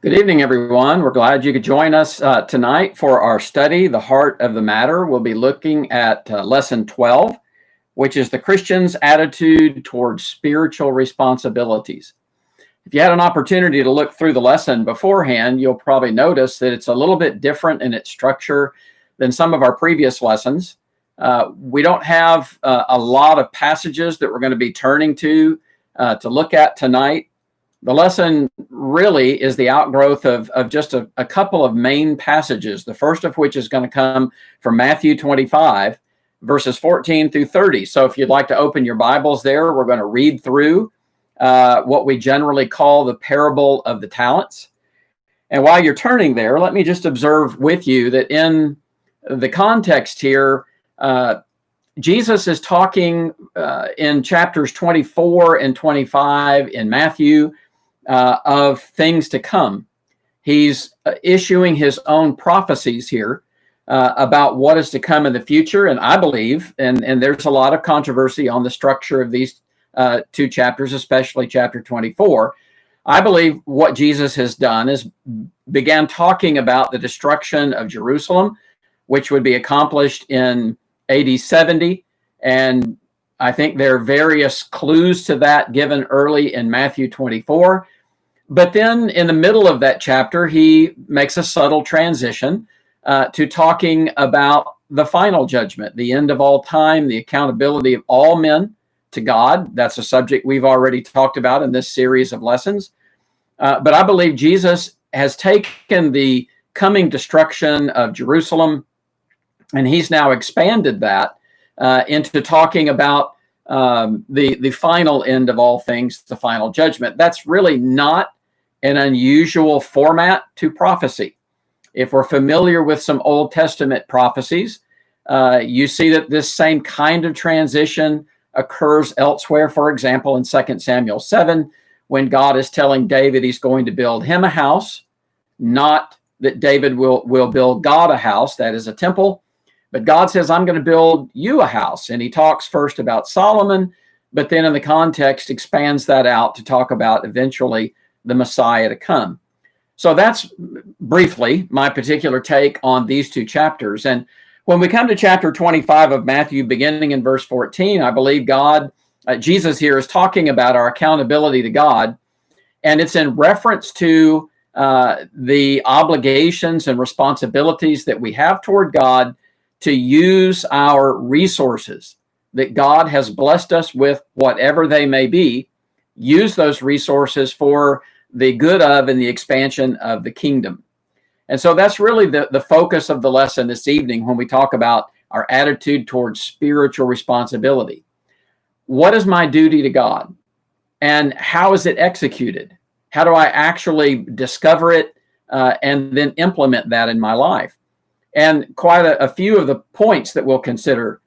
Good evening, everyone. We're glad you could join us tonight for our study, The Heart of the Matter. We'll be looking at Lesson 12, which is the Christian's attitude towards spiritual responsibilities. If you had an opportunity to look through the lesson beforehand, you'll probably notice that it's a little bit different in its structure than some of our previous lessons. We don't have a lot of passages that we're going to be turning to look at tonight. The lesson really is the outgrowth of just a couple of main passages, the first of which is going to come from Matthew 25, verses 14 through 30. So if you'd like to open your Bibles there, we're going to read through what we generally call the parable of the talents. And while you're turning there, let me just observe with you that in the context here, Jesus is talking in chapters 24 and 25 in Matthew of things to come. He's issuing his own prophecies here about what is to come in the future. And I believe, and there's a lot of controversy on the structure of these two chapters, especially chapter 24. I believe what Jesus has done is began talking about the destruction of Jerusalem, which would be accomplished in AD 70. And I think there are various clues to that given early in Matthew 24. But then in the middle of that chapter, he makes a subtle transition to talking about the final judgment, the end of all time, the accountability of all men to God. That's a subject we've already talked about in this series of lessons. But I believe Jesus has taken the coming destruction of Jerusalem, and he's now expanded that into talking about the final end of all things, the final judgment. That's really not an unusual format to prophecy. If we're familiar with some Old Testament prophecies, you see that this same kind of transition occurs elsewhere. For example, in 2 Samuel 7, when God is telling David he's going to build him a house, not that David will build God a house, that is a temple, but God says, I'm going to build you a house. And he talks first about Solomon, but then in the context expands that out to talk about eventually the Messiah to come. So that's briefly my particular take on these two chapters. And when we come to chapter 25 of Matthew, beginning in verse 14, I believe Jesus here is talking about our accountability to God. And it's in reference to the obligations and responsibilities that we have toward God to use our resources that God has blessed us with, whatever they may be, use those resources for the good of and the expansion of the kingdom. And so that's really the focus of the lesson this evening when we talk about our attitude towards spiritual responsibility. What is my duty to God? And how is it executed? How do I actually discover it and then implement that in my life? And quite a few of the points that we'll consider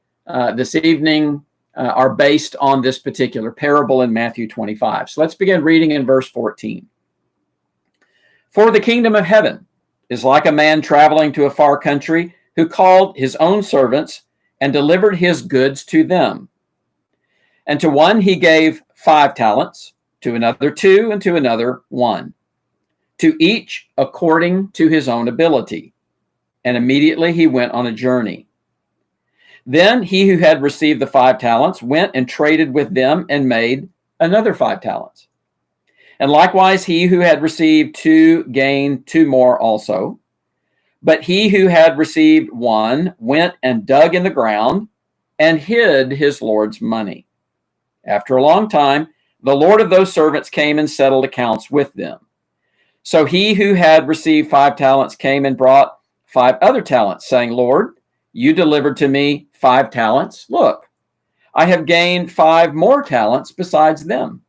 this evening are based on this particular parable in Matthew 25. So let's begin reading in verse 14. For the kingdom of heaven is like a man traveling to a far country who called his own servants and delivered his goods to them. And to one he gave 5 talents, to another 2, and to another 1, to each according to his own ability. And immediately he went on a journey. Then he who had received the 5 talents went and traded with them and made another 5 talents. And likewise he who had received 2 gained 2 more also. But he who had received 1 went and dug in the ground and hid his Lord's money. After a long time, the Lord of those servants came and settled accounts with them. So he who had received 5 talents came and brought 5 other talents, saying, Lord, you delivered to me 5 talents. Look, I have gained 5 more talents besides them.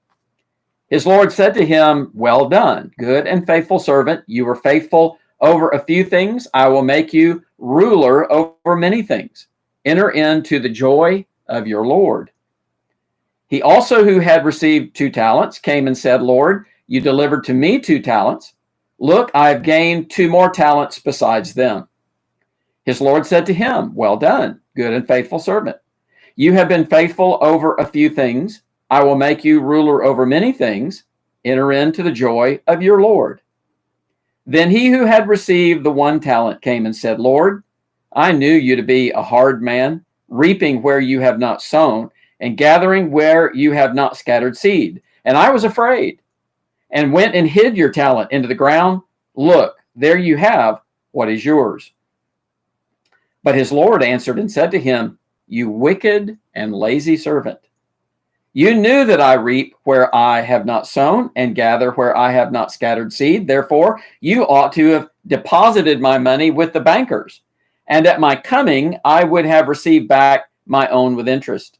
His Lord said to him, well done, good and faithful servant. You were faithful over a few things. I will make you ruler over many things. Enter into the joy of your Lord. He also who had received 2 talents came and said, Lord, you delivered to me 2 talents. Look, I have gained 2 more talents besides them. His Lord said to him, well done, good and faithful servant. You have been faithful over a few things. I will make you ruler over many things. Enter into the joy of your Lord. Then he who had received the 1 talent came and said, Lord, I knew you to be a hard man, reaping where you have not sown, and gathering where you have not scattered seed. And I was afraid, and went and hid your talent into the ground. Look, there you have what is yours. But his Lord answered and said to him, You wicked and lazy servant. You knew that I reap where I have not sown and gather where I have not scattered seed. Therefore, you ought to have deposited my money with the bankers, and at my coming I would have received back my own with interest.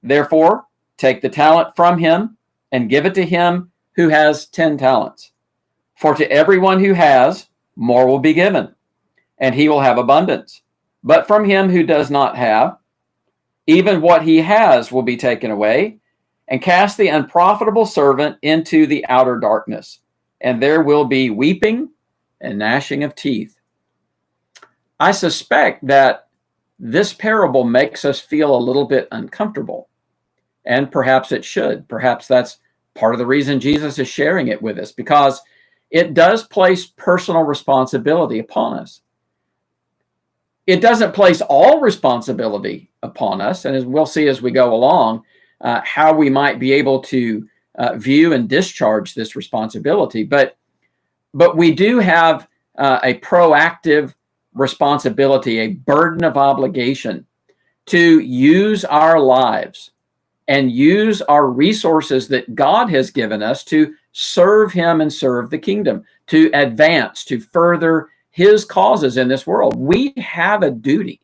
Therefore, take the talent from him and give it to him who has 10 talents. For to everyone who has, more will be given, and he will have abundance. But from him who does not have, even what he has will be taken away. And cast the unprofitable servant into the outer darkness, and there will be weeping and gnashing of teeth. I suspect that this parable makes us feel a little bit uncomfortable, and perhaps it should. Perhaps that's part of the reason Jesus is sharing it with us, because it does place personal responsibility upon us. It doesn't place all responsibility upon us, and as we'll see as we go along, how we might be able to view and discharge this responsibility. But we do have a proactive responsibility, a burden of obligation to use our lives and use our resources that God has given us to serve him and serve the kingdom, to advance, to further his causes in this world. We have a duty.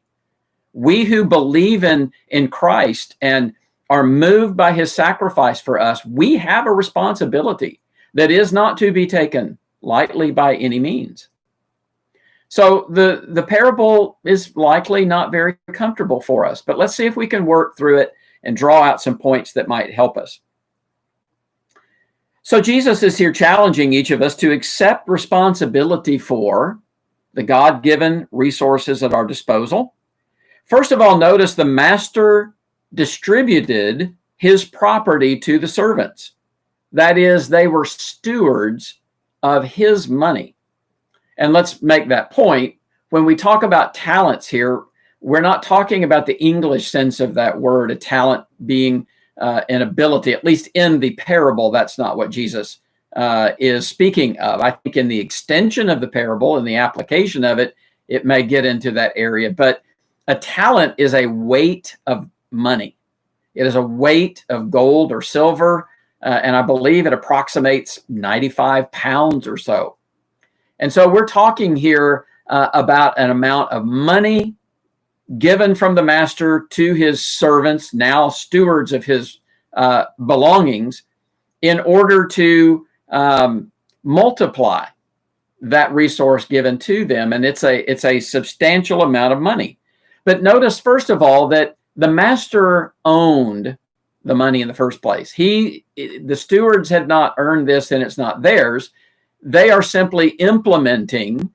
We who believe in Christ and are moved by his sacrifice for us, we have a responsibility that is not to be taken lightly by any means. So the parable is likely not very comfortable for us, but let's see if we can work through it and draw out some points that might help us. So Jesus is here challenging each of us to accept responsibility for the God-given resources at our disposal. First of all, notice the master distributed his property to the servants. That is, they were stewards of his money. And let's make that point. When we talk about talents here, we're not talking about the English sense of that word, a talent being an ability. At least in the parable, that's not what Jesus is speaking of. I think in the extension of the parable and the application of it, it may get into that area. But a talent is a weight of money. It is a weight of gold or silver, and I believe it approximates 95 pounds or so. And so we're talking here about an amount of money given from the master to his servants, now stewards of his belongings, in order to multiply that resource given to them. And it's a substantial amount of money. But notice, first of all, that the master owned the money in the first place. The stewards had not earned this, and it's not theirs. They are simply implementing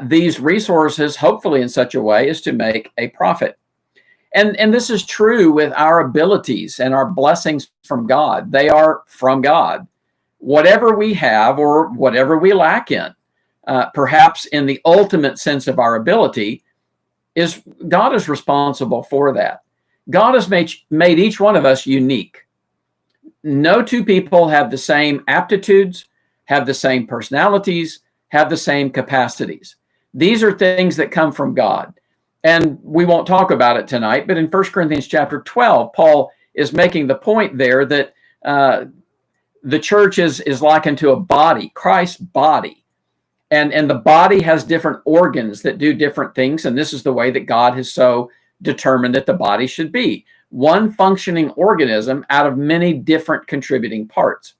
these resources, hopefully in such a way as to make a profit. And this is true with our abilities and our blessings from God. They are from God. Whatever we have or whatever we lack in, perhaps in the ultimate sense of our ability, God is responsible for that. God has made each one of us unique. No two people have the same aptitudes, have the same personalities, have the same capacities. These are things that come from God. And we won't talk about it tonight, but in 1 Corinthians chapter 12, Paul is making the point there that the church is likened to a body, Christ's body. And the body has different organs that do different things. And this is the way that God has so determined that the body should be. One functioning organism out of many different contributing parts.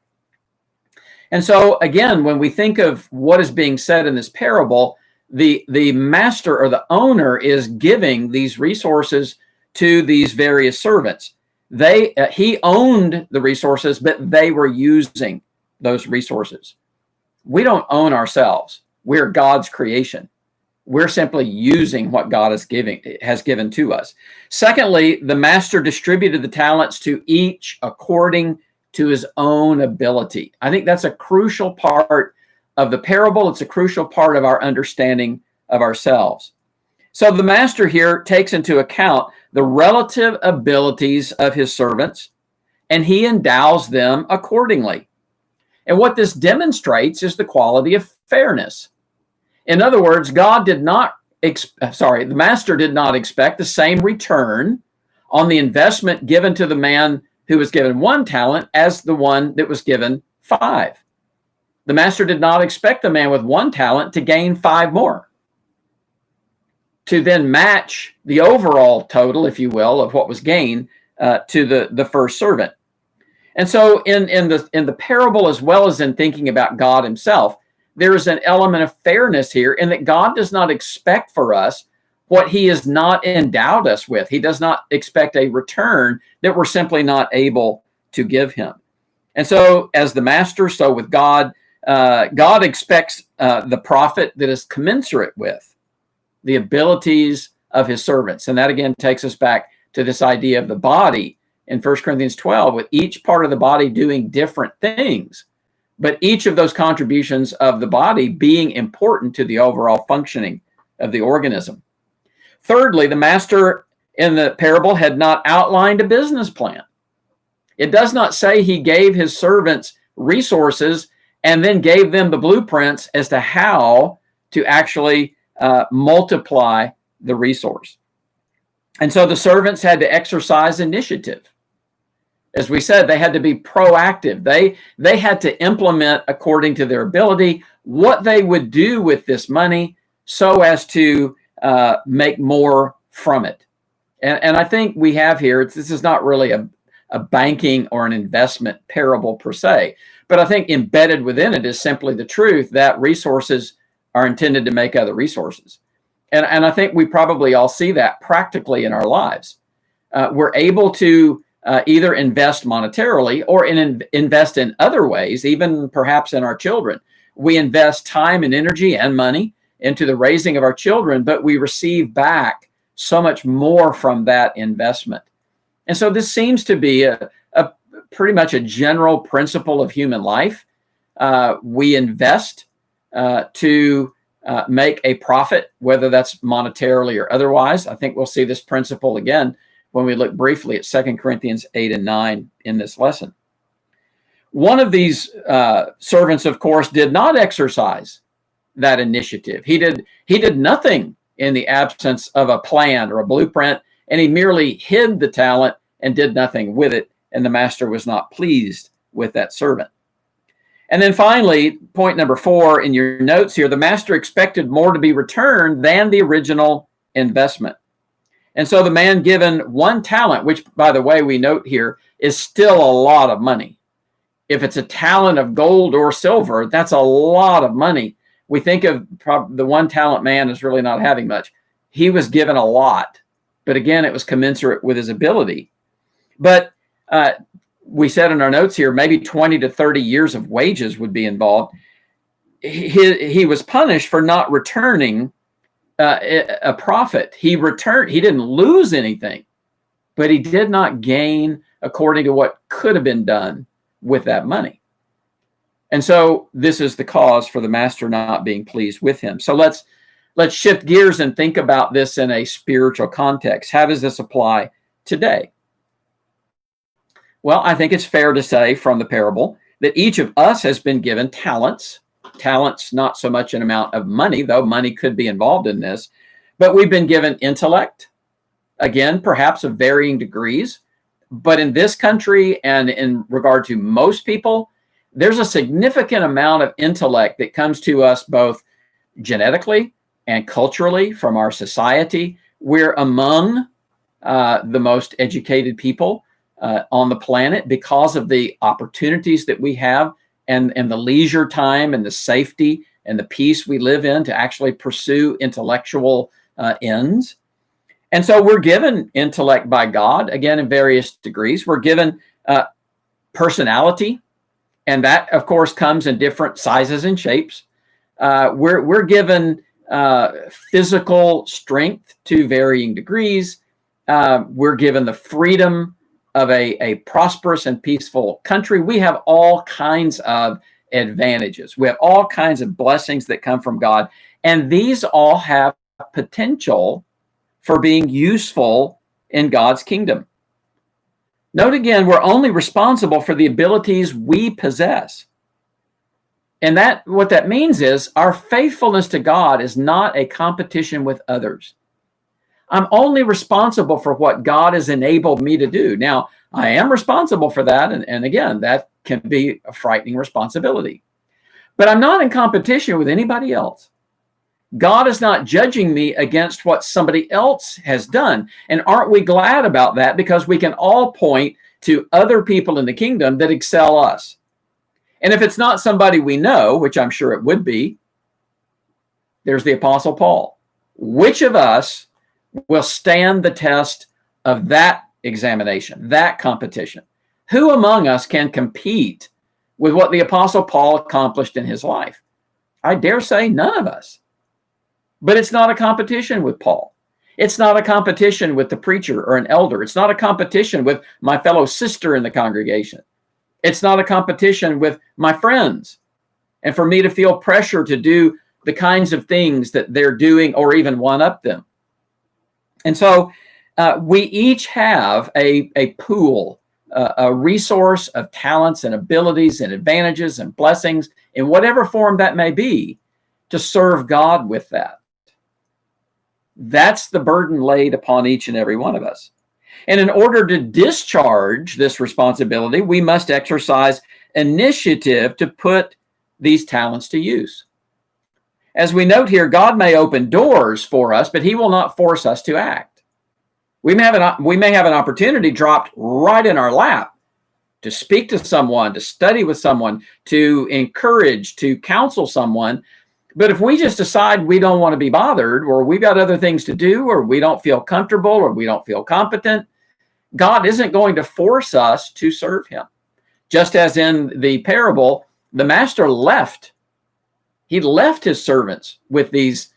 And so, again, when we think of what is being said in this parable, the master or the owner is giving these resources to these various servants. He owned the resources, but they were using those resources. We don't own ourselves. We're God's creation. We're simply using what God has given to us. Secondly, the master distributed the talents to each according to his own ability. I think that's a crucial part of the parable. It's a crucial part of our understanding of ourselves. So the master here takes into account the relative abilities of his servants, and he endows them accordingly. And what this demonstrates is the quality of fairness. In other words, the master did not expect the same return on the investment given to the man who was given 1 talent as the one that was given 5. The master did not expect the man with 1 talent to gain 5 more, to then match the overall total, if you will, of what was gained to the first servant. And so in the parable, as well as in thinking about God himself, there is an element of fairness here in that God does not expect for us what he has not endowed us with. He does not expect a return that we're simply not able to give him. And so as the master, so with God, God expects the profit that is commensurate with the abilities of his servants. And that again takes us back to this idea of the body in 1 Corinthians 12, with each part of the body doing different things, but each of those contributions of the body being important to the overall functioning of the organism. Thirdly, the master in the parable had not outlined a business plan. It does not say he gave his servants resources and then gave them the blueprints as to how to actually multiply the resource. And so the servants had to exercise initiative. As we said, they had to be proactive. They had to implement according to their ability what they would do with this money so as to make more from it. And I think we have here, this is not really a banking or an investment parable per se, but I think embedded within it is simply the truth that resources are intended to make other resources. And I think we probably all see that practically in our lives. We're able to either invest monetarily or invest in other ways, even perhaps in our children. We invest time and energy and money into the raising of our children, but we receive back so much more from that investment. And so this seems to be a pretty much a general principle of human life. We invest to make a profit, whether that's monetarily or otherwise. I think we'll see this principle again when we look briefly at 2 Corinthians 8 and 9 in this lesson. One of these servants, of course, did not exercise that initiative. He did nothing in the absence of a plan or a blueprint, and he merely hid the talent and did nothing with it, and the master was not pleased with that servant. And then finally, point number 4 in your notes here, the master expected more to be returned than the original investment. And so the man given 1 talent, which, by the way, we note here, is still a lot of money. If it's a talent of gold or silver, that's a lot of money. We think of the 1 talent man as really not having much. He was given a lot, but again, it was commensurate with his ability. But we said in our notes here, maybe 20 to 30 years of wages would be involved. He was punished for not returning a profit. He didn't lose anything, but he did not gain according to what could have been done with that money. And so this is the cause for the master not being pleased with him. So let's shift gears and think about this in a spiritual context. How does this apply today? Well, I think it's fair to say from the parable that each of us has been given talents. Talents, not so much an amount of money, though money could be involved in this, but we've been given intellect, again, perhaps of varying degrees. But in this country and in regard to most people, there's a significant amount of intellect that comes to us both genetically and culturally from our society. We're among the most educated people on the planet because of the opportunities that we have and the leisure time and the safety and the peace we live in to actually pursue intellectual ends. And so we're given intellect by God, again, in various degrees. We're given personality, and that, of course, comes in different sizes and shapes. We're given physical strength to varying degrees. We're given the freedom of a prosperous and peaceful country. We have all kinds of advantages. We have all kinds of blessings that come from God, and these all have potential for being useful in God's kingdom. Note again, we're only responsible for the abilities we possess. And what that means is our faithfulness to God is not a competition with others. I'm only responsible for what God has enabled me to do. Now, I am responsible for that. And again, that can be a frightening responsibility. But I'm not in competition with anybody else. God is not judging me against what somebody else has done. And aren't we glad about that? Because we can all point to other people in the kingdom that excel us. And if it's not somebody we know, which I'm sure it would be, there's the Apostle Paul. Which of us will stand the test of that examination, that competition? Who among us can compete with what the Apostle Paul accomplished in his life? I dare say none of us. But it's not a competition with Paul. It's not a competition with the preacher or an elder. It's not a competition with my fellow sister in the congregation. It's not a competition with my friends. And for me to feel pressure to do the kinds of things that they're doing or even one up them. And so we each have a pool, a resource of talents and abilities and advantages and blessings in whatever form that may be to serve God with that. That's the burden laid upon each and every one of us. And in order to discharge this responsibility, we must exercise initiative to put these talents to use. As we note here, God may open doors for us, but he will not force us to act. We may have an opportunity dropped right in our lap to speak to someone, to study with someone, to encourage, to counsel someone. But if we just decide we don't want to be bothered, or we've got other things to do, or we don't feel comfortable, or we don't feel competent, God isn't going to force us to serve him. Just as in the parable, the master left. He left his servants with these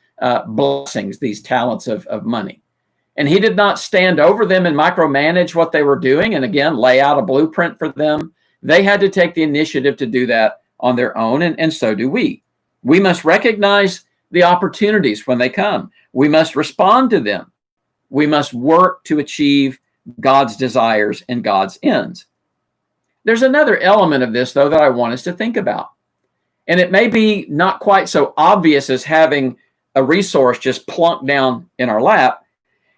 blessings, these talents of money. And he did not stand over them and micromanage what they were doing and, again, lay out a blueprint for them. They had to take the initiative to do that on their own, and so do we. We must recognize the opportunities when they come. We must respond to them. We must work to achieve God's desires and God's ends. There's another element of this, though, that I want us to think about. And it may be not quite so obvious as having a resource just plunked down in our lap.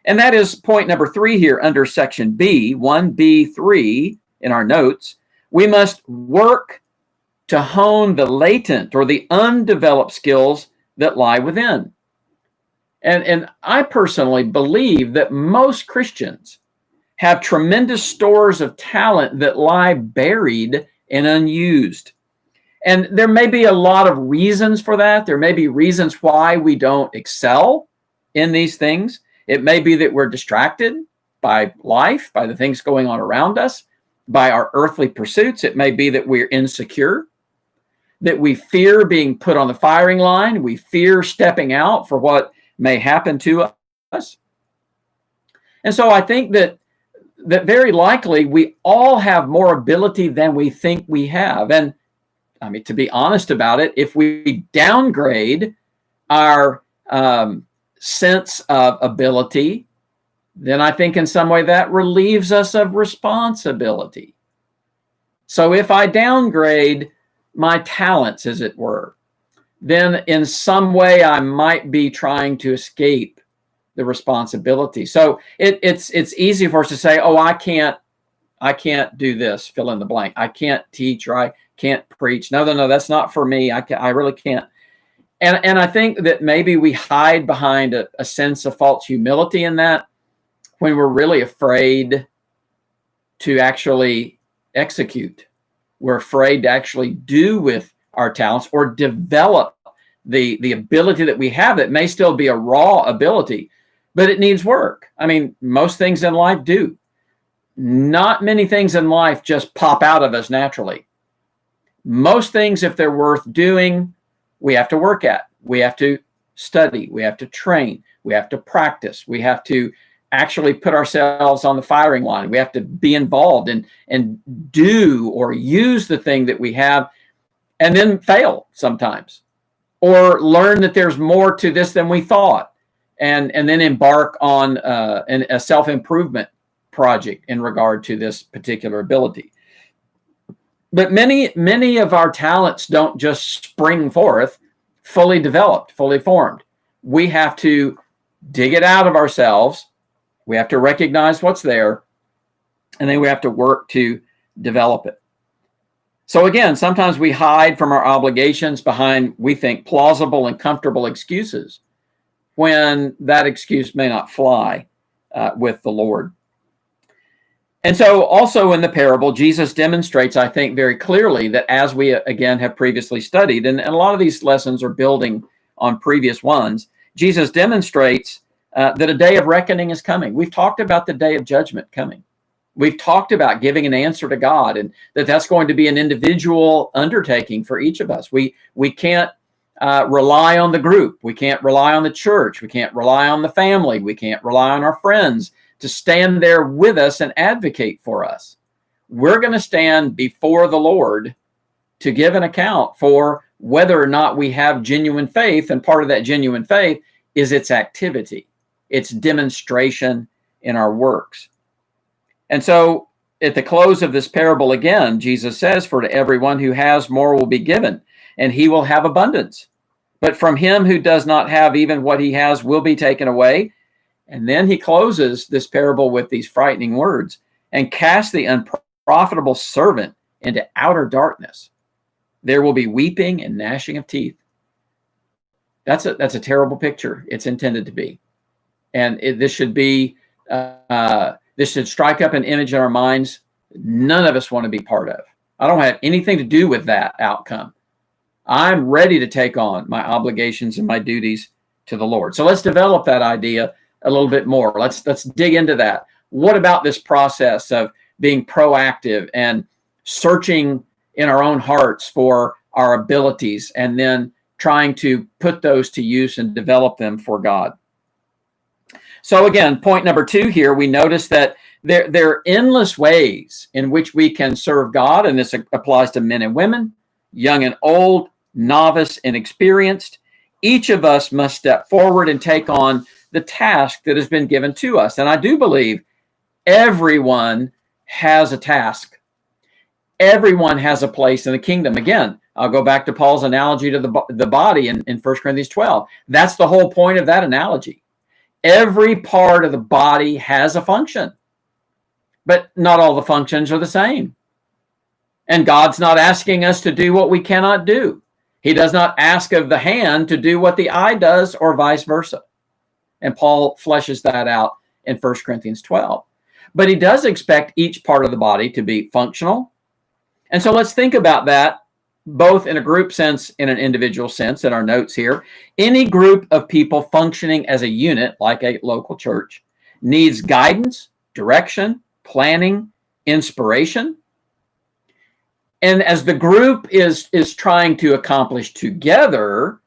And that is point number 3 here under section B, 1B3 in our notes. We must work to hone the latent or the undeveloped skills that lie within. And I personally believe that most Christians have tremendous stores of talent that lie buried and unused. And there may be a lot of reasons for that. There may be reasons why we don't excel in these things. It may be that we're distracted by life, by the things going on around us, by our earthly pursuits. It may be that we're insecure, that we fear being put on the firing line. We fear stepping out for what may happen to us. And so I think that very likely we all have more ability than we think we have. And I mean, to be honest about it, if we downgrade our sense of ability, then I think in some way that relieves us of responsibility. So if I downgrade my talents, as it were, then in some way I might be trying to escape the responsibility. So it's easy for us to say, oh, I can't do this, fill in the blank. I can't teach, or I can't preach. No, that's not for me. I really can't. And I think that maybe we hide behind a sense of false humility in that when we're really afraid to actually execute. We're afraid to actually do with our talents or develop the ability that we have that may still be a raw ability, but it needs work. I mean, most things in life do. Not many things in life just pop out of us naturally. Most things, if they're worth doing, we have to work at. We have to study. We have to train. We have to practice. We have to actually put ourselves on the firing line. We have to be involved and do or use the thing that we have and then fail sometimes, or learn that there's more to this than we thought, and then embark on a self-improvement project in regard to this particular ability. But many of our talents don't just spring forth fully developed, fully formed. We have to dig it out of ourselves. We have to recognize what's there, and then we have to work to develop it. So again, sometimes we hide from our obligations behind, we think, plausible and comfortable excuses, when that excuse may not fly with the Lord. And so also in the parable, Jesus demonstrates, I think, very clearly that, as we again have previously studied, and a lot of these lessons are building on previous ones, Jesus demonstrates that a day of reckoning is coming. We've talked about the day of judgment coming. We've talked about giving an answer to God, and that's going to be an individual undertaking for each of us. We can't rely on the group. We can't rely on the church. We can't rely on the family. We can't rely on our friends to stand there with us and advocate for us. We're going to stand before the Lord to give an account for whether or not we have genuine faith, and part of that genuine faith is its activity, its demonstration in our works. And so at the close of this parable, again, Jesus says, "For to everyone who has, more will be given, and he will have abundance. But from him who does not have, even what he has will be taken away." And then he closes this parable with these frightening words, "And cast the unprofitable servant into outer darkness. There will be weeping and gnashing of teeth." That's a terrible picture. It's intended to be. And this should be, this should strike up an image in our minds none of us want to be part of. I don't have anything to do with that outcome. I'm ready to take on my obligations and my duties to the Lord. So let's develop that idea a little bit more. Let's dig into that. What about this process of being proactive and searching in our own hearts for our abilities, and then trying to put those to use and develop them for God? So again, point number 2 here, we notice that there are endless ways in which we can serve God, and this applies to men and women, young and old, novice and experienced. Each of us must step forward and take on the task that has been given to us. And I do believe everyone has a task. Everyone has a place in the kingdom. Again, I'll go back to Paul's analogy to the body in 1 Corinthians 12. That's the whole point of that analogy. Every part of the body has a function, but not all the functions are the same. And God's not asking us to do what we cannot do. He does not ask of the hand to do what the eye does, or vice versa. And Paul fleshes that out in 1 Corinthians 12. But he does expect each part of the body to be functional. And so let's think about that, both in a group sense and an individual sense in our notes here. Any group of people functioning as a unit, like a local church, needs guidance, direction, planning, inspiration. And as the group is trying to accomplish together,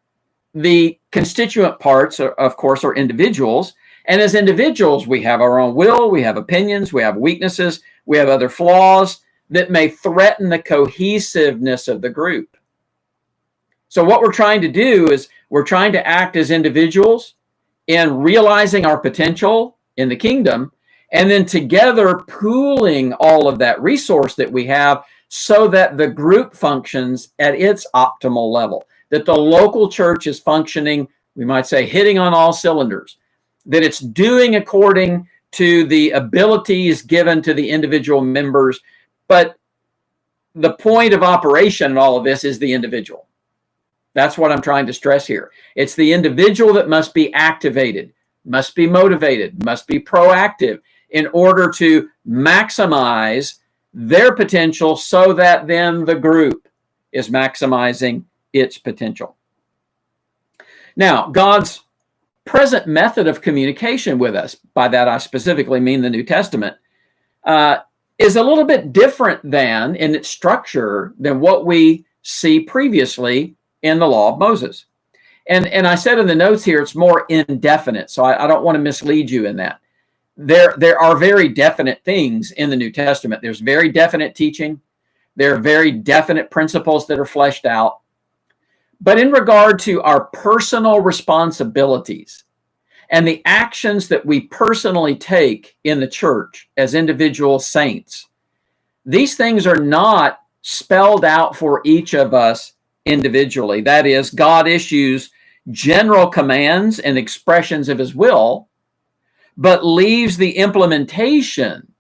the constituent parts, of course, are individuals. And as individuals, we have our own will, we have opinions, we have weaknesses, we have other flaws that may threaten the cohesiveness of the group. So what we're trying to do is we're trying to act as individuals in realizing our potential in the kingdom, and then together pooling all of that resource that we have so that the group functions at its optimal level, that the local church is functioning, we might say, hitting on all cylinders, that it's doing according to the abilities given to the individual members. But the point of operation in all of this is the individual. That's what I'm trying to stress here. It's the individual that must be activated, must be motivated, must be proactive in order to maximize their potential, so that then the group is maximizing its potential. Now, God's present method of communication with us, by that I specifically mean the New Testament, is a little bit different than, in its structure, than what we see previously in the law of Moses. And I said in the notes here, it's more indefinite, so I don't want to mislead you in that. There are very definite things in the New Testament. There's very definite teaching. There are very definite principles that are fleshed out. But in regard to our personal responsibilities and the actions that we personally take in the church as individual saints, these things are not spelled out for each of us individually. That is, God issues general commands and expressions of his will, but leaves the implementation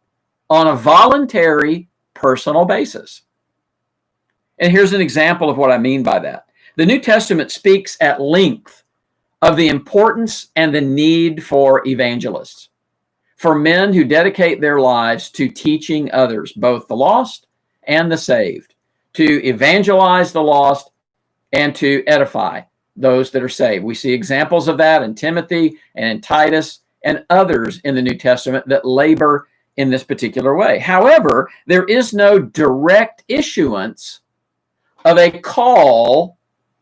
on a voluntary, personal basis. And here's an example of what I mean by that. The New Testament speaks at length of the importance and the need for evangelists, for men who dedicate their lives to teaching others, both the lost and the saved, to evangelize the lost and to edify those that are saved. We see examples of that in Timothy and in Titus and others in the New Testament that labor in this particular way. However, there is no direct issuance of a call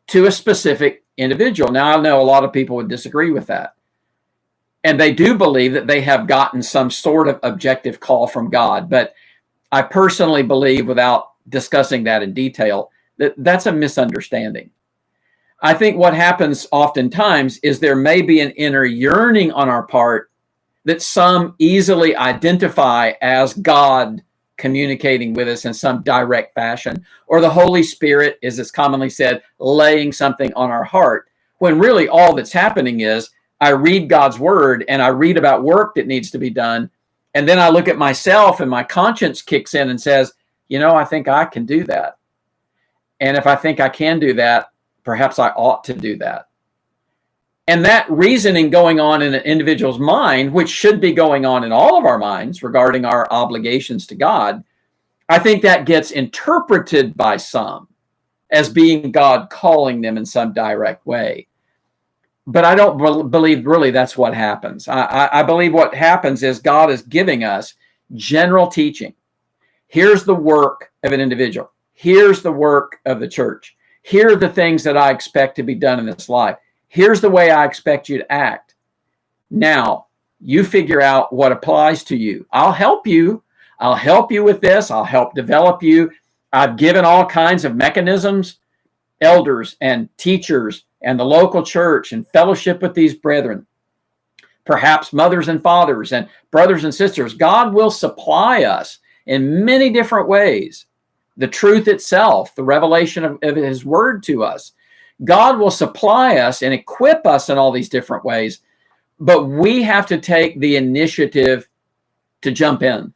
to a specific individual. Now, I know a lot of people would disagree with that. And they do believe that they have gotten some sort of objective call from God. But I personally believe, without discussing that in detail, that that's a misunderstanding. I think what happens oftentimes is there may be an inner yearning on our part that some easily identify as God communicating with us in some direct fashion, or the Holy Spirit, as it's commonly said, laying something on our heart, when really all that's happening is I read God's word and I read about work that needs to be done, and then I look at myself and my conscience kicks in and says, I think I can do that. And if I think I can do that, perhaps I ought to do that. And that reasoning going on in an individual's mind, which should be going on in all of our minds regarding our obligations to God, I think that gets interpreted by some as being God calling them in some direct way. But I don't believe really that's what happens. I believe what happens is God is giving us general teaching. Here's the work of an individual. Here's the work of the church. Here are the things that I expect to be done in this life. Here's the way I expect you to act. Now, you figure out what applies to you. I'll help you. I'll help you with this. I'll help develop you. I've given all kinds of mechanisms, elders and teachers and the local church and fellowship with these brethren, perhaps mothers and fathers and brothers and sisters. God will supply us in many different ways. The truth itself, the revelation of his word to us. God will supply us and equip us in all these different ways, but we have to take the initiative to jump in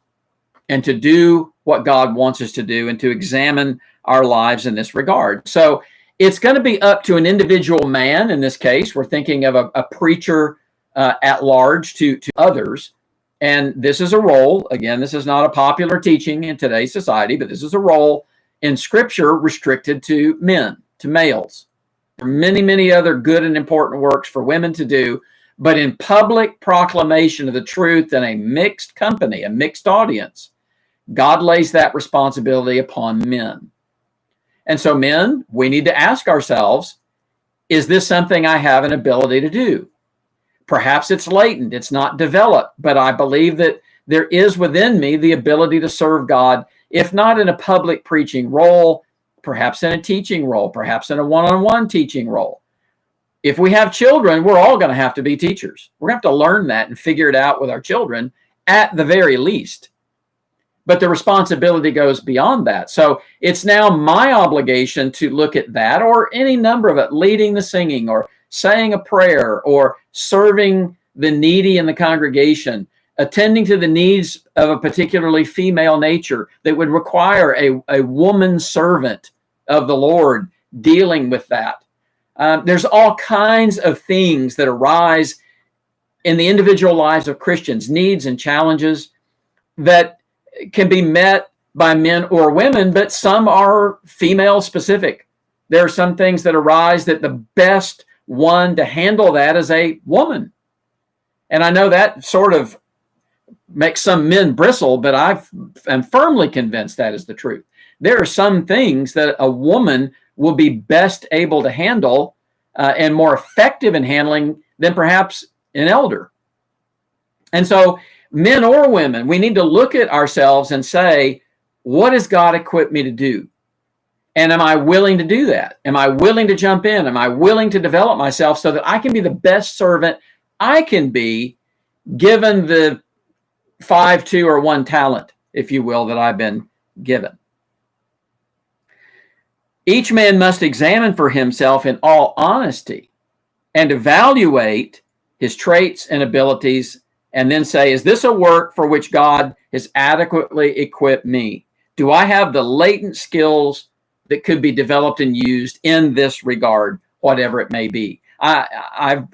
and to do what God wants us to do and to examine our lives in this regard. So it's going to be up to an individual man. In this case, we're thinking of a preacher at large to others. And this is a role. Again, this is not a popular teaching in today's society, but this is a role in Scripture restricted to men, to males. There are many, many other good and important works for women to do, but in public proclamation of the truth in a mixed company, a mixed audience, God lays that responsibility upon men. And so men, we need to ask ourselves, is this something I have an ability to do? Perhaps it's latent, it's not developed, but I believe that there is within me the ability to serve God, if not in a public preaching role, perhaps in a teaching role, perhaps in a one-on-one teaching role. If we have children, we're all going to have to be teachers. We're going to have to learn that and figure it out with our children at the very least. But the responsibility goes beyond that. So it's now my obligation to look at that, or any number of it, leading the singing or saying a prayer or serving the needy in the congregation, attending to the needs of a particularly female nature that would require a woman servant of the Lord dealing with that. There's all kinds of things that arise in the individual lives of Christians, needs and challenges that can be met by men or women, but some are female specific. There are some things that arise that the best one to handle that is a woman. And I know that sort of makes some men bristle, but I'm firmly convinced that is the truth. There are some things that a woman will be best able to handle and more effective in handling than perhaps an elder. And so men or women, we need to look at ourselves and say, What has God equipped me to do? And am I willing to do that? Am I willing to jump in? Am I willing to develop myself so that I can be the best servant I can be, given the 5, 2, or 1 talent, if you will, that I've been given? Each man must examine for himself in all honesty and evaluate his traits and abilities, and then say, is this a work for which God has adequately equipped me? Do I have the latent skills that could be developed and used in this regard, whatever it may be? I've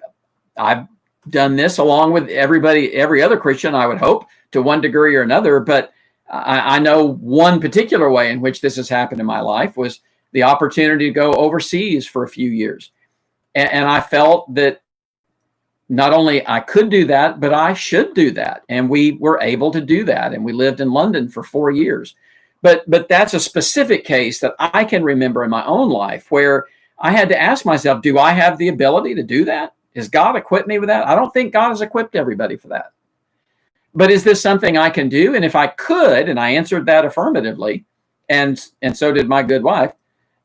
done this along with every other Christian, I would hope, to one degree or another. But I know one particular way in which this has happened in my life was the opportunity to go overseas for a few years. And I felt that not only I could do that, but I should do that. And we were able to do that. And we lived in London for 4 years. But that's a specific case that I can remember in my own life where I had to ask myself, do I have the ability to do that? Has God equipped me with that? I don't think God has equipped everybody for that. But is this something I can do? And if I could, and I answered that affirmatively, and so did my good wife,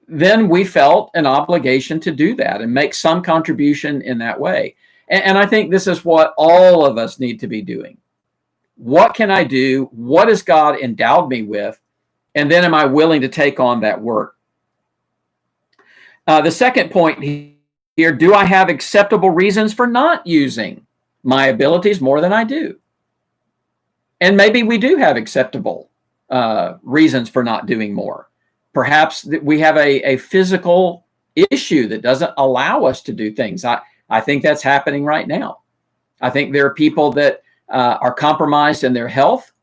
then we felt an obligation to do that and make some contribution in that way. And I think this is what all of us need to be doing. What can I do? What has God endowed me with? And then am I willing to take on that work? The second point here, do I have acceptable reasons for not using my abilities more than I do? And maybe we do have acceptable reasons for not doing more. Perhaps we have a physical issue that doesn't allow us to do things. I think that's happening right now. I think there are people that are compromised in their health,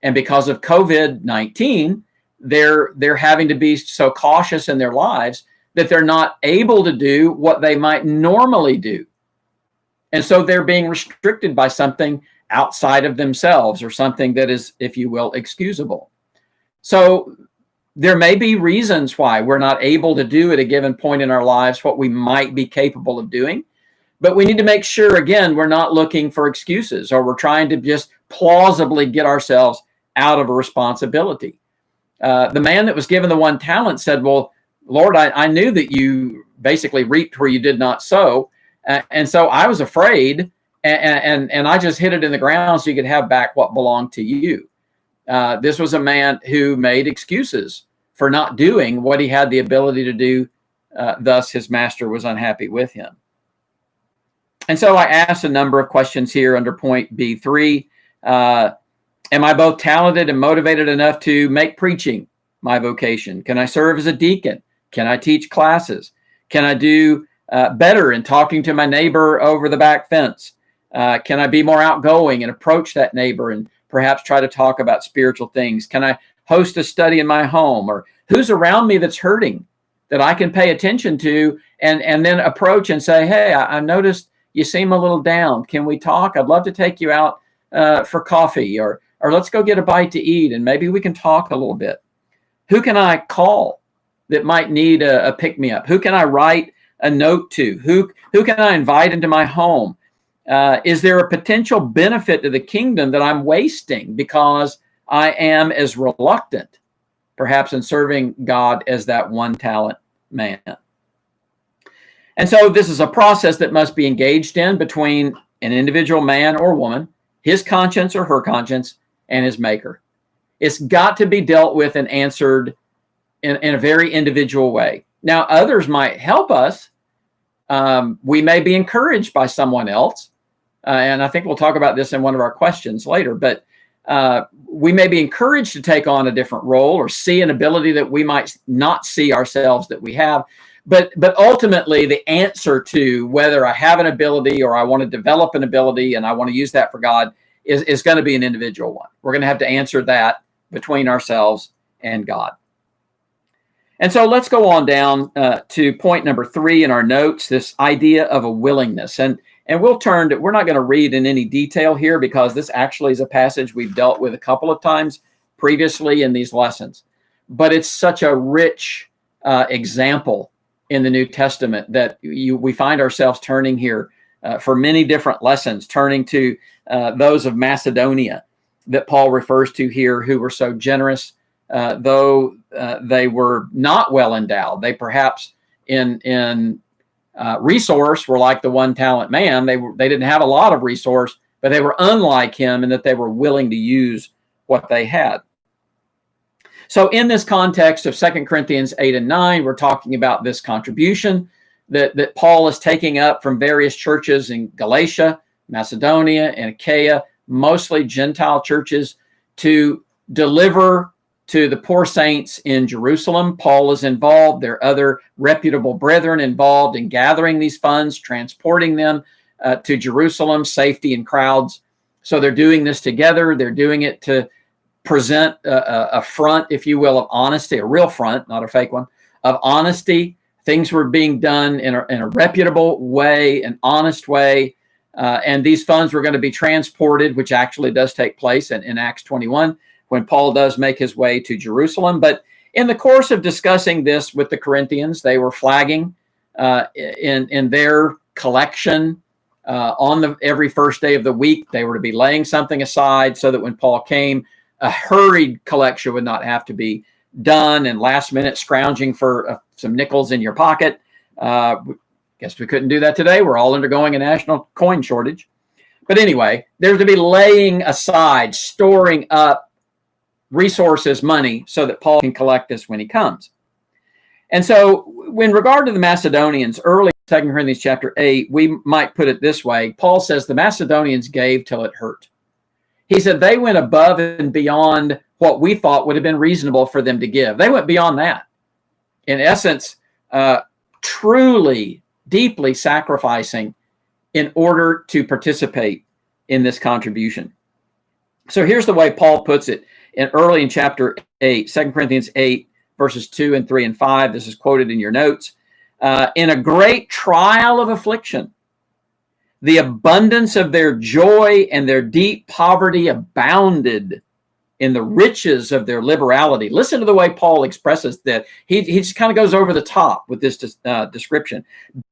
and because of COVID-19, they're having to be so cautious in their lives that they're not able to do what they might normally do. And so they're being restricted by something outside of themselves, or something that is, if you will, excusable. So there may be reasons why we're not able to do at a given point in our lives what we might be capable of doing. But we need to make sure, again, we're not looking for excuses, or we're trying to just plausibly get ourselves out of a responsibility. The man that was given the 1 talent said, well, Lord, I knew that you basically reaped where you did not sow. And so I was afraid, and I just hid it in the ground so you could have back what belonged to you. This was a man who made excuses for not doing what he had the ability to do. Thus, his master was unhappy with him. And so I asked a number of questions here under point B3. Am I both talented and motivated enough to make preaching my vocation? Can I serve as a deacon? Can I teach classes? Can I do better in talking to my neighbor over the back fence? Can I be more outgoing and approach that neighbor and perhaps try to talk about spiritual things? Can I host a study in my home? Or who's around me that's hurting that I can pay attention to and then approach and say, hey, I noticed you seem a little down. Can we talk? I'd love to take you out for coffee, or let's go get a bite to eat, and maybe we can talk a little bit. Who can I call that might need a pick-me-up? Who can I write a note to? Who can I invite into my home? Is there a potential benefit to the kingdom that I'm wasting because I am as reluctant, perhaps, in serving God as that 1 talent man? And so this is a process that must be engaged in between an individual man or woman, his conscience or her conscience, and his maker. It's got to be dealt with and answered in a very individual way. Now, others might help us. We may be encouraged by someone else. And I think we'll talk about this in one of our questions later. But we may be encouraged to take on a different role or see an ability that we might not see ourselves that we have. But ultimately, the answer to whether I have an ability or I want to develop an ability and I want to use that for God is going to be an individual one. We're going to have to answer that between ourselves and God. And so let's go on down to point number 3 in our notes, this idea of a willingness. And we'll turn to, we're not going to read in any detail here because this actually is a passage we've dealt with a couple of times previously in these lessons. But it's such a rich example in the New Testament that we find ourselves turning here for many different lessons, turning to those of Macedonia that Paul refers to here, who were so generous though they were not well endowed. They perhaps in resource were like the one-talent man. They didn't have a lot of resource, but they were unlike him in that they were willing to use what they had. So in this context of 2 Corinthians 8 and 9, we're talking about this contribution that Paul is taking up from various churches in Galatia, Macedonia, and Achaia, mostly Gentile churches, to deliver to the poor saints in Jerusalem. Paul is involved. There are other reputable brethren involved in gathering these funds, transporting them to Jerusalem, safety in crowds. So they're doing this together. They're doing it to present a front, if you will, of honesty, a real front, not a fake one, of honesty. Things were being done in a reputable way, an honest way. And these funds were going to be transported, which actually does take place in Acts 21, when Paul does make his way to Jerusalem. But in the course of discussing this with the Corinthians, they were flagging in their collection on every first day of the week. They were to be laying something aside so that when Paul came, a hurried collection would not have to be done, and last minute scrounging for some nickels in your pocket. Guess we couldn't do that today. We're all undergoing a national coin shortage. But anyway, there's to be laying aside, storing up resources, money, so that Paul can collect this when he comes. And so in regard to the Macedonians, early 2 Corinthians chapter 8, we might put it this way. Paul says the Macedonians gave till it hurt. He said they went above and beyond what we thought would have been reasonable for them to give. They went beyond that. In essence, truly, deeply sacrificing in order to participate in this contribution. So here's the way Paul puts it early in chapter 8, 2 Corinthians 8, verses 2 and 3 and 5. This is quoted in your notes. In a great trial of affliction, the abundance of their joy and their deep poverty abounded in the riches of their liberality. Listen to the way Paul expresses that. He just kind of goes over the top with this description.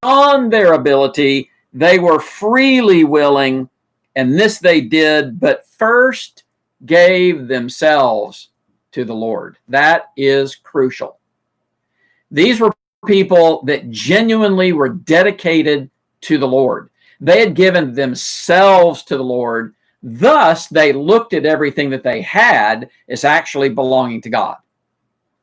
Beyond their ability, they were freely willing, and this they did, but first gave themselves to the Lord. That is crucial. These were people that genuinely were dedicated to the Lord. They had given themselves to the Lord. Thus, they looked at everything that they had as actually belonging to God.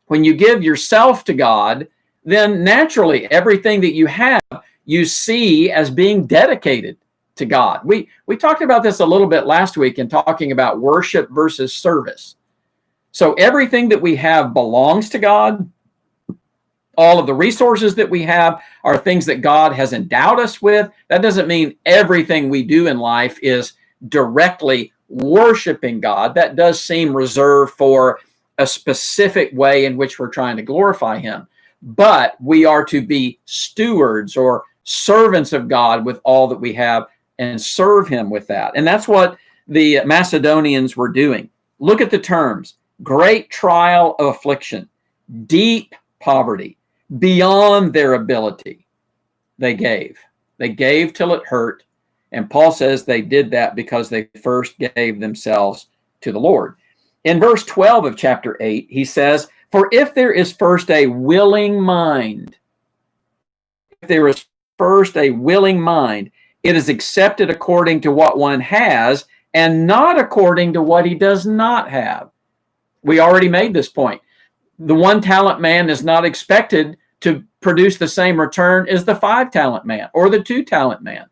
When you give yourself to God, then naturally everything that you have, you see as being dedicated to God. We talked about this a little bit last week in talking about worship versus service. So everything that we have belongs to God. All of the resources that we have are things that God has endowed us with. That doesn't mean everything we do in life is directly worshiping God. That does seem reserved for a specific way in which we're trying to glorify Him. But we are to be stewards or servants of God with all that we have and serve Him with that. And that's what the Macedonians were doing. Look at the terms: great trial of affliction, deep poverty, beyond their ability. They gave. They gave till it hurt. And Paul says they did that because they first gave themselves to the Lord. In verse 12 of chapter 8, he says, for if there is first a willing mind, it is accepted according to what one has and not according to what he does not have. We already made this point. The 1-talent man is not expected to produce the same return as the 5-talent man or the 2-talent man.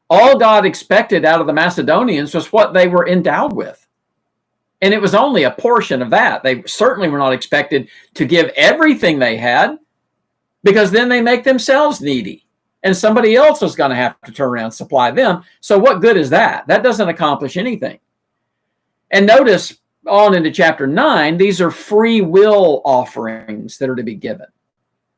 All God expected out of the Macedonians was what they were endowed with. And it was only a portion of that. They certainly were not expected to give everything they had, because then they make themselves needy. And somebody else is going to have to turn around and supply them. So what good is that? That doesn't accomplish anything. And notice on into chapter 9, these are free will offerings that are to be given.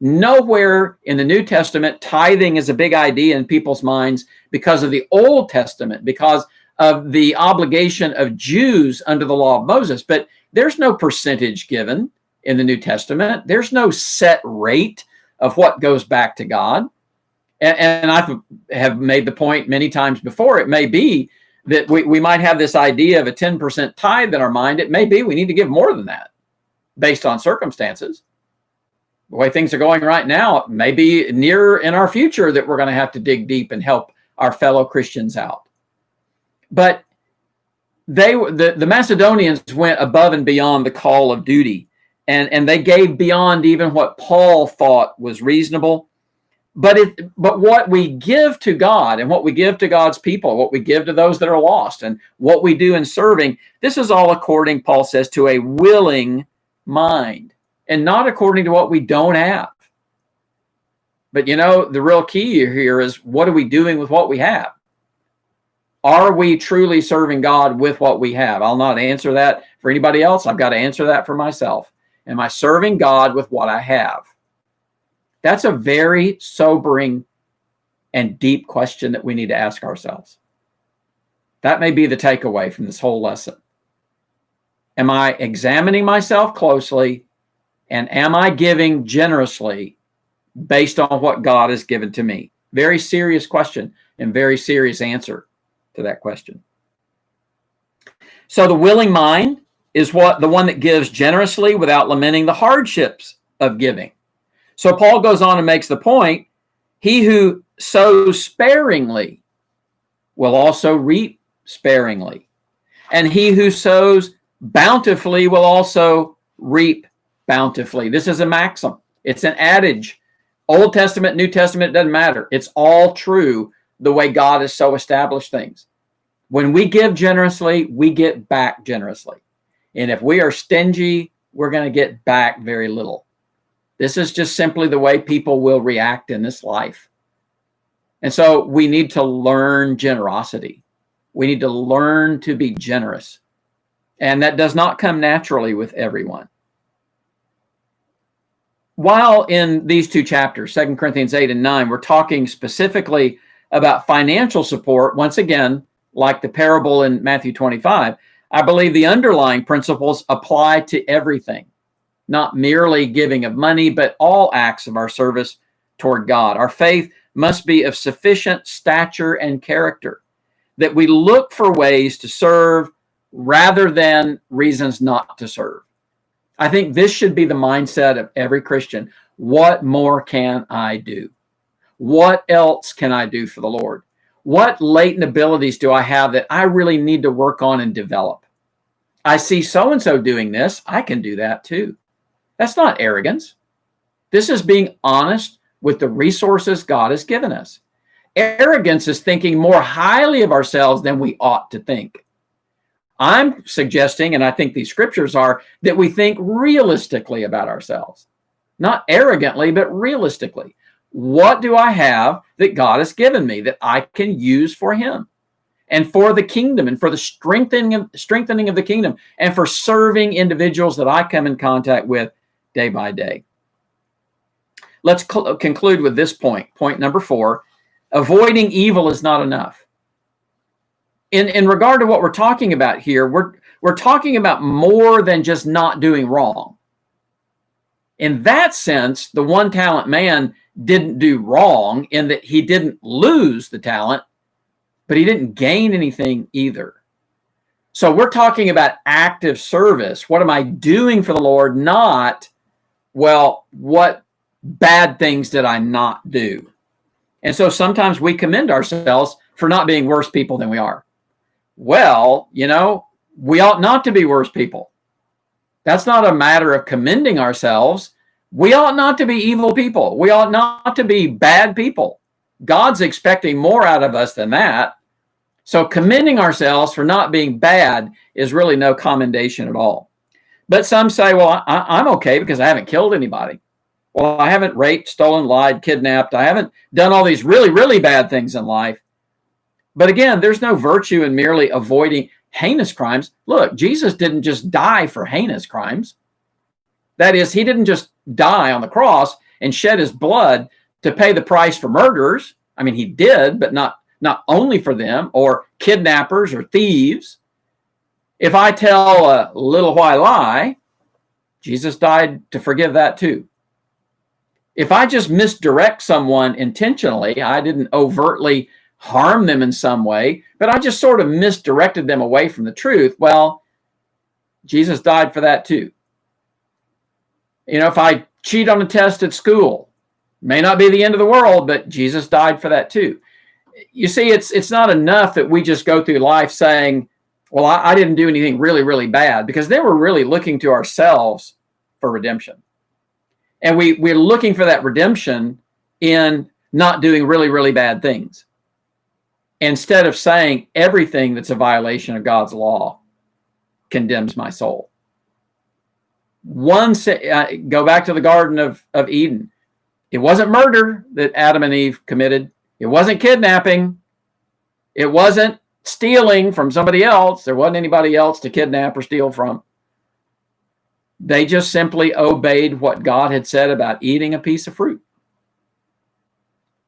Nowhere in the New Testament, tithing is a big idea in people's minds because of the Old Testament, because of the obligation of Jews under the law of Moses. But there's no percentage given in the New Testament. There's no set rate of what goes back to God. And I have made the point many times before, it may be that we might have this idea of a 10% tithe in our mind. It may be we need to give more than that based on circumstances. The way things are going right now, it may be near in our future that we're going to have to dig deep and help our fellow Christians out. But the Macedonians went above and beyond the call of duty, and they gave beyond even what Paul thought was reasonable. But what we give to God and what we give to God's people, what we give to those that are lost, and what we do in serving, this is all according, Paul says, to a willing mind, and not according to what we don't have. But the real key here is, what are we doing with what we have? Are we truly serving God with what we have? I'll not answer that for anybody else. I've got to answer that for myself. Am I serving God with what I have? That's a very sobering and deep question that we need to ask ourselves. That may be the takeaway from this whole lesson. Am I examining myself closely, and am I giving generously based on what God has given to me? Very serious question and very serious answer to that question. So the willing mind is the one that gives generously without lamenting the hardships of giving. So Paul goes on and makes the point, he who sows sparingly will also reap sparingly. And he who sows bountifully will also reap bountifully. This is a maxim. It's an adage. Old Testament, New Testament, it doesn't matter. It's all true the way God has so established things. When we give generously, we get back generously. And if we are stingy, we're going to get back very little. This is just simply the way people will react in this life. And so we need to learn generosity. We need to learn to be generous. And that does not come naturally with everyone. While in these two chapters, 2 Corinthians 8 and 9, we're talking specifically about financial support, once again, like the parable in Matthew 25, I believe the underlying principles apply to everything. Not merely giving of money, but all acts of our service toward God. Our faith must be of sufficient stature and character, that we look for ways to serve rather than reasons not to serve. I think this should be the mindset of every Christian. What more can I do? What else can I do for the Lord? What latent abilities do I have that I really need to work on and develop? I see so-and-so doing this. I can do that too. That's not arrogance. This is being honest with the resources God has given us. Arrogance is thinking more highly of ourselves than we ought to think. I'm suggesting, and I think these scriptures are, that we think realistically about ourselves. Not arrogantly, but realistically. What do I have that God has given me that I can use for Him and for the kingdom and for the strengthening of the kingdom and for serving individuals that I come in contact with day by day? Let's conclude with this point. Point number 4, avoiding evil is not enough. In regard to what we're talking about here, we're talking about more than just not doing wrong. In that sense, the one-talent man didn't do wrong in that he didn't lose the talent, but he didn't gain anything either. So we're talking about active service. What am I doing for the Lord? Not, well, what bad things did I not do? And so sometimes we commend ourselves for not being worse people than we are. Well, we ought not to be worse people. That's not a matter of commending ourselves. We ought not to be evil people. We ought not to be bad people. God's expecting more out of us than that. So commending ourselves for not being bad is really no commendation at all. But some say, well, I'm okay because I haven't killed anybody. Well, I haven't raped, stolen, lied, kidnapped. I haven't done all these really, really bad things in life. But again, there's no virtue in merely avoiding heinous crimes. Look, Jesus didn't just die for heinous crimes. That is, he didn't just die on the cross and shed his blood to pay the price for murderers. I mean, he did, but not only for them, or kidnappers or thieves. If I tell a little white lie, Jesus died to forgive that too. If I just misdirect someone intentionally, I didn't overtly harm them in some way, but I just sort of misdirected them away from the truth. Well, Jesus died for that too. If I cheat on a test at school, may not be the end of the world, but Jesus died for that too. You see, it's not enough that we just go through life saying, well, I didn't do anything really, really bad, because then we're really looking to ourselves for redemption. And we're looking for that redemption in not doing really, really bad things, instead of saying everything that's a violation of God's law condemns my soul. Go back to the Garden of Eden. It wasn't murder that Adam and Eve committed. It wasn't kidnapping. It wasn't stealing from somebody else. There wasn't anybody else to kidnap or steal from. They just simply obeyed what God had said about eating a piece of fruit.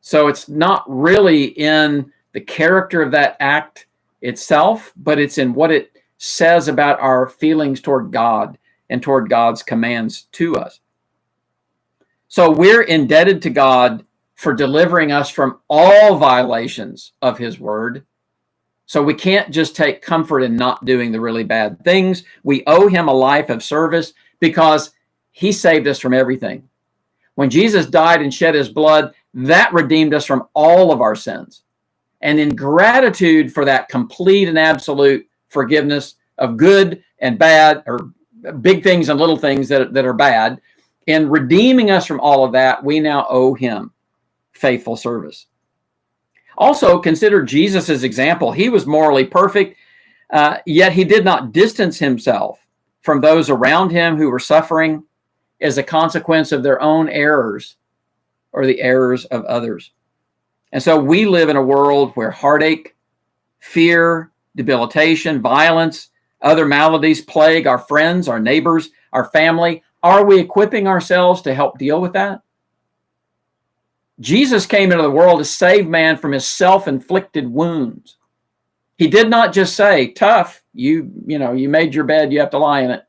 So it's not really in the character of that act itself, but it's in what it says about our feelings toward God and toward God's commands to us. So we're indebted to God for delivering us from all violations of his word. So we can't just take comfort in not doing the really bad things. We owe him a life of service because he saved us from everything. When Jesus died and shed his blood, that redeemed us from all of our sins. And in gratitude for that complete and absolute forgiveness of good and bad, or big things and little things that are bad, in redeeming us from all of that, we now owe him faithful service. Also, consider Jesus' example. He was morally perfect, yet he did not distance himself from those around him who were suffering as a consequence of their own errors or the errors of others. And so we live in a world where heartache, fear, debilitation, violence, other maladies plague our friends, our neighbors, our family. Are we equipping ourselves to help deal with that? Jesus came into the world to save man from his self-inflicted wounds. He did not just say, tough, you made your bed, you have to lie in it.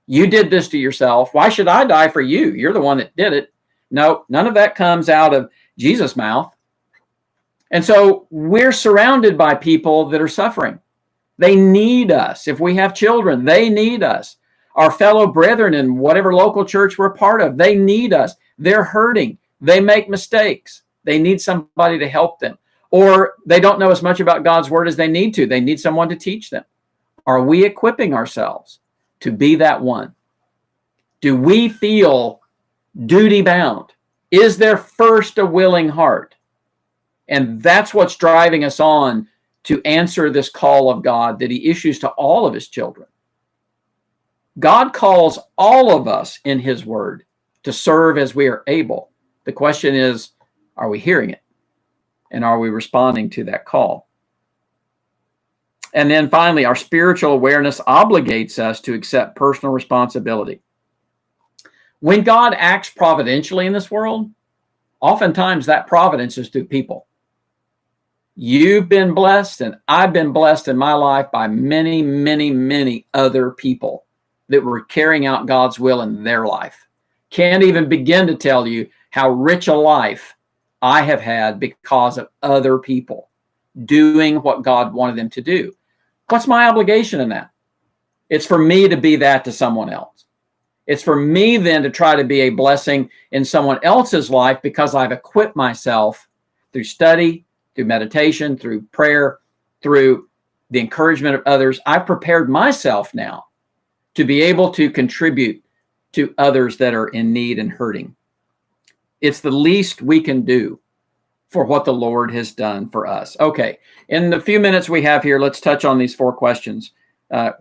You did this to yourself. Why should I die for you? You're the one that did it. No, none of that comes out of Jesus' mouth. And so we're surrounded by people that are suffering. They need us. If we have children, they need us. Our fellow brethren in whatever local church we're part of, they need us. They're hurting. They make mistakes. They need somebody to help them. Or they don't know as much about God's word as they need to. They need someone to teach them. Are we equipping ourselves to be that one? Do we feel duty bound? Is there first a willing heart? And that's what's driving us on to answer this call of God that he issues to all of his children. God calls all of us in his word to serve as we are able. The question is, are we hearing it? And are we responding to that call? And then finally, our spiritual awareness obligates us to accept personal responsibility. When God acts providentially in this world, oftentimes that providence is through people. You've been blessed, and I've been blessed in my life by many, many, many other people that were carrying out God's will in their life. Can't even begin to tell you how rich a life I have had because of other people doing what God wanted them to do. What's my obligation in that? It's for me to be that to someone else. It's for me then to try to be a blessing in someone else's life because I've equipped myself through study, through meditation, through prayer, through the encouragement of others. I've prepared myself now to be able to contribute to others that are in need and hurting. It's the least we can do for what the Lord has done for us. Okay, in the few minutes we have here, let's touch on these 4 questions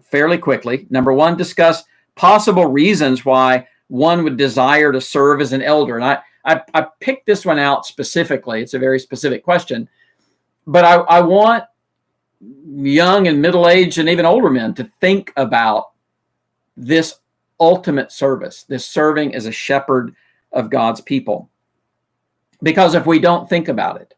fairly quickly. Number 1, discuss possible reasons why one would desire to serve as an elder. And I picked this one out specifically. It's a very specific question. But I want young and middle-aged and even older men to think about this ultimate service, this serving as a shepherd of God's people. Because if we don't think about it,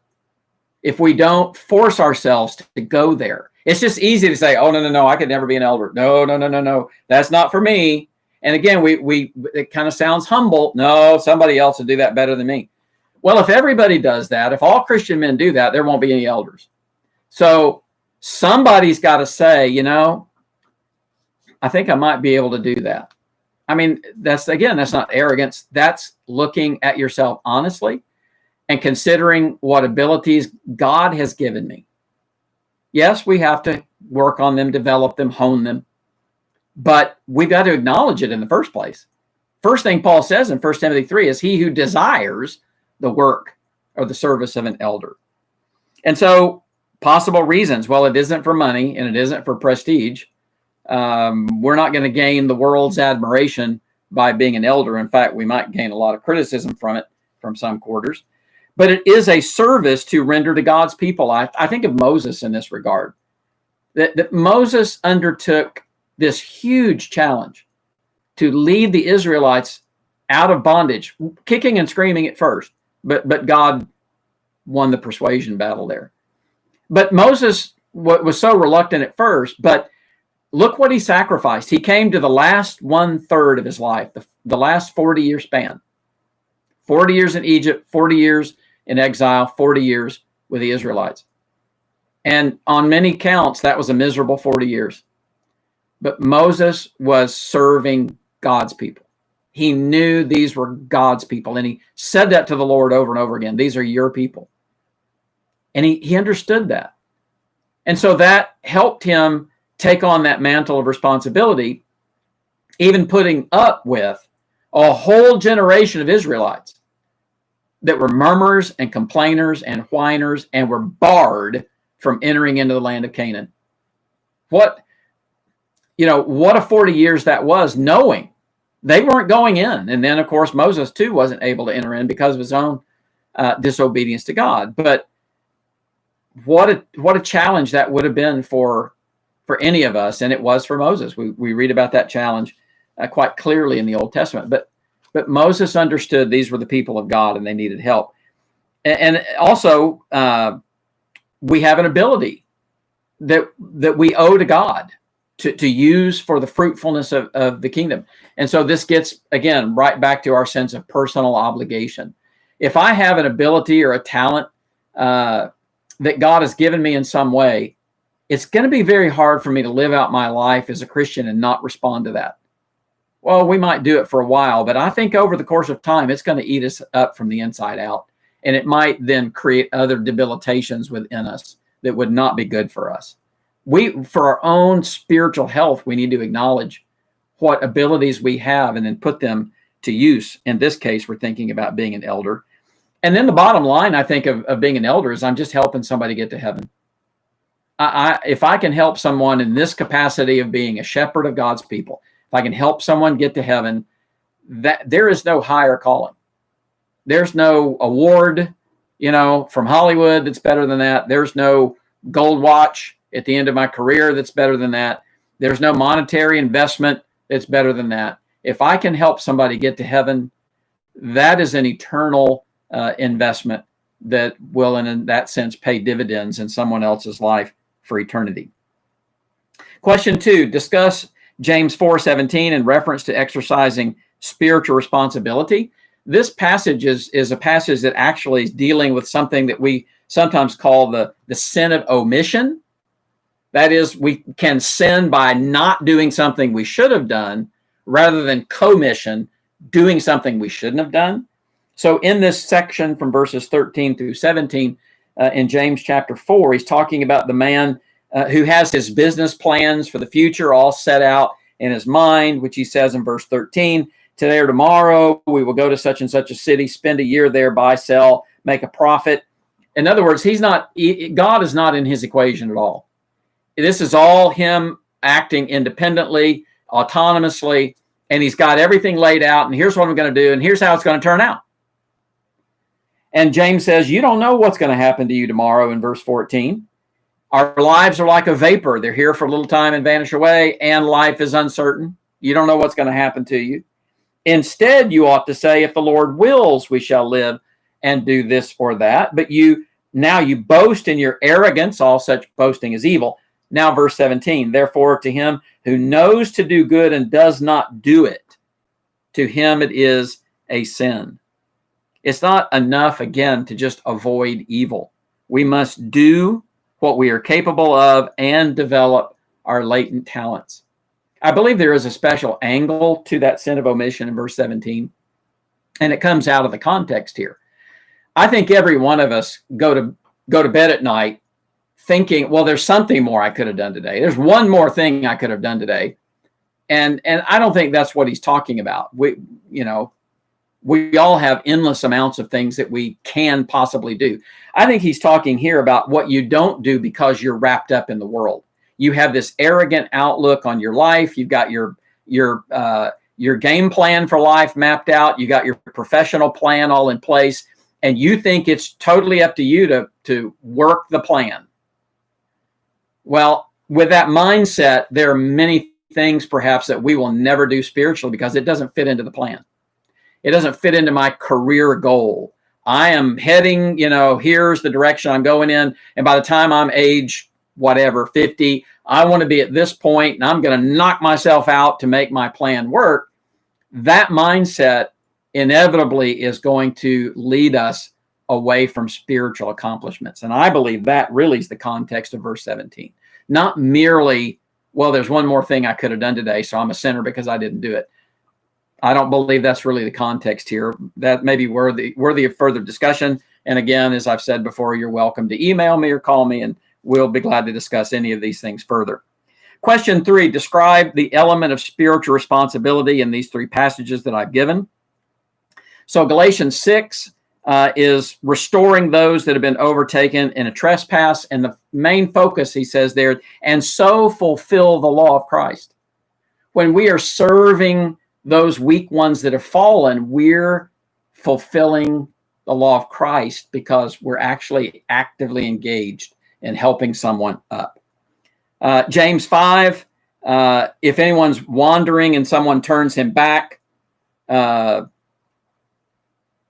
if we don't force ourselves to go there, it's just easy to say, oh, no, I could never be an elder. No, that's not for me. And again, it kind of sounds humble. No, somebody else will do that better than me. Well, if everybody does that, if all Christian men do that, there won't be any elders. So somebody's got to say, I think I might be able to do that. I mean, that's not arrogance. That's looking at yourself honestly and considering what abilities God has given me. Yes, we have to work on them, develop them, hone them, but we've got to acknowledge it in the first place. First thing Paul says in 1 Timothy 3 is he who desires the work or the service of an elder. And so possible reasons, well, it isn't for money and it isn't for prestige. We're not going to gain the world's admiration by being an elder. In fact, we might gain a lot of criticism from it from some quarters. But it is a service to render to God's people. I think of Moses in this regard. That Moses undertook this huge challenge to lead the Israelites out of bondage, kicking and screaming at first. But God won the persuasion battle there. But Moses was so reluctant at first, but look what he sacrificed. He came to the last 1/3 of his life, the last 40-year span. 40 years in Egypt, 40 years in exile, 40 years with the Israelites. And on many counts, that was a miserable 40 years. But Moses was serving God's people. He knew these were God's people. And he said that to the Lord over and over again. These are your people. And he understood that. And so that helped him take on that mantle of responsibility, even putting up with a whole generation of Israelites that were murmurers and complainers and whiners and were barred from entering into the land of Canaan. What a 40 years that was, knowing they weren't going in. And then, of course, Moses, too, wasn't able to enter in because of his own disobedience to God. But what a challenge that would have been for any of us, and it was for Moses. We read about that challenge quite clearly in the Old Testament. But Moses understood these were the people of God and they needed help. And also, we have an ability that we owe to God to use for the fruitfulness of the kingdom. And so this gets, again, right back to our sense of personal obligation. If I have an ability or a talent that God has given me in some way, it's going to be very hard for me to live out my life as a Christian and not respond to that. Well, we might do it for a while, but I think over the course of time, it's going to eat us up from the inside out. And it might then create other debilitations within us that would not be good for us. For our own spiritual health, we need to acknowledge what abilities we have and then put them to use. In this case, we're thinking about being an elder. And then the bottom line, I think, of being an elder is I'm just helping somebody get to heaven. If I can help someone in this capacity of being a shepherd of God's people, if I can help someone get to heaven, that there is no higher calling. There's no award, from Hollywood that's better than that. There's no gold watch at the end of my career that's better than that. There's no monetary investment that's better than that. If I can help somebody get to heaven, that is an eternal investment that will, in that sense, pay dividends in someone else's life for eternity. Question 2, discuss James 4:17 in reference to exercising spiritual responsibility. This passage is a passage that actually is dealing with something that we sometimes call the sin of omission. That is, we can sin by not doing something we should have done rather than commission, doing something we shouldn't have done. So in this section from verses 13 through 17 in James chapter 4, he's talking about the man who has his business plans for the future all set out in his mind, which he says in verse 13, today or tomorrow, we will go to such and such a city, spend a year there, buy, sell, make a profit. In other words, God is not in his equation at all. This is all him acting independently, autonomously, and he's got everything laid out, and here's what I'm going to do, and here's how it's going to turn out. And James says, you don't know what's going to happen to you tomorrow in verse 14. Our lives are like a vapor. They're here for a little time and vanish away, and life is uncertain. You don't know what's going to happen to you. Instead, you ought to say, if the Lord wills, we shall live and do this or that. But you boast in your arrogance. All such boasting is evil. Now, verse 17, therefore, to him who knows to do good and does not do it, to him it is a sin. It's not enough, again, to just avoid evil. We must do what we are capable of and develop our latent talents. I believe there is a special angle to that sin of omission in verse 17, and it comes out of the context here. I think every one of us go to bed at night thinking, well, there's something more I could have done today. There's one more thing I could have done today. And I don't think that's what he's talking about. We all have endless amounts of things that we can possibly do. I think he's talking here about what you don't do because you're wrapped up in the world. You have this arrogant outlook on your life. You've got your game plan for life mapped out. You got your professional plan all in place, and you think it's totally up to you to work the plan. Well, with that mindset, there are many things perhaps that we will never do spiritually because it doesn't fit into the plan. It doesn't fit into my career goal. I am heading, here's the direction I'm going in. And by the time I'm age, 50, I want to be at this point and I'm going to knock myself out to make my plan work. That mindset inevitably is going to lead us away from spiritual accomplishments. And I believe that really is the context of verse 17. Not merely, well, there's one more thing I could have done today, so I'm a sinner because I didn't do it. I don't believe that's really the context here. That may be worthy of further discussion. And again, as I've said before, you're welcome to email me or call me, and we'll be glad to discuss any of these things further. Question 3, describe the element of spiritual responsibility in these 3 passages that I've given. So Galatians 6 is restoring those that have been overtaken in a trespass. And the main focus, he says there, and so fulfill the law of Christ. When we are serving those weak ones that have fallen, we're fulfilling the law of Christ because we're actually actively engaged in helping someone up. James 5, if anyone's wandering and someone turns him back,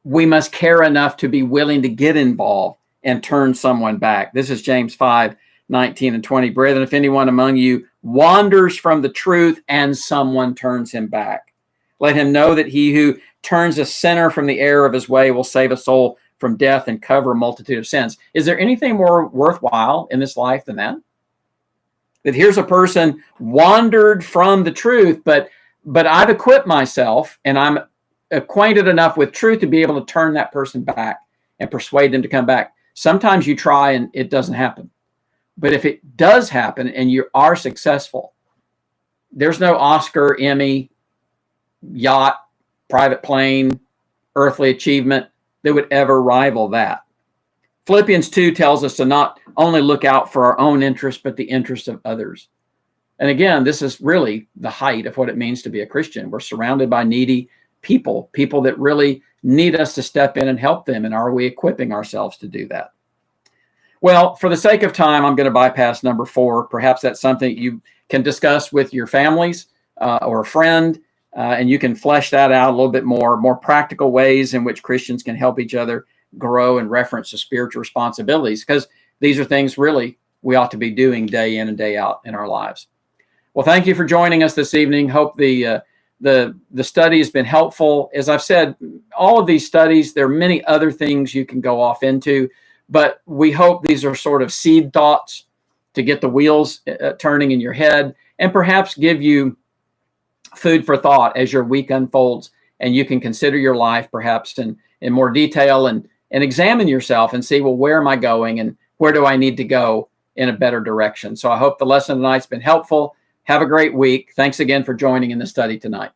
we must care enough to be willing to get involved and turn someone back. This is James 5, 19 and 20. Brethren, if anyone among you wanders from the truth and someone turns him back, let him know that he who turns a sinner from the error of his way will save a soul from death and cover a multitude of sins. Is there anything more worthwhile in this life than that? That here's a person wandered from the truth, but I've equipped myself and I'm acquainted enough with truth to be able to turn that person back and persuade them to come back. Sometimes you try and it doesn't happen. But if it does happen and you are successful, there's no Oscar, Emmy, yacht, private plane, earthly achievement that would ever rival that. Philippians 2 tells us to not only look out for our own interests, but the interests of others. And again, this is really the height of what it means to be a Christian. We're surrounded by needy people that really need us to step in and help them. And are we equipping ourselves to do that? Well, for the sake of time, I'm going to bypass number 4. Perhaps that's something you can discuss with your families or a friend, and you can flesh that out a little bit more practical ways in which Christians can help each other grow in reference to spiritual responsibilities, because these are things really we ought to be doing day in and day out in our lives. Well, thank you for joining us this evening. Hope the study has been helpful. As I've said, all of these studies, there are many other things you can go off into, but we hope these are sort of seed thoughts to get the wheels turning in your head and perhaps give you food for thought as your week unfolds, and you can consider your life perhaps in more detail and examine yourself and see, well, where am I going and where do I need to go in a better direction? So I hope the lesson tonight's been helpful. Have a great week. Thanks again for joining in the study tonight.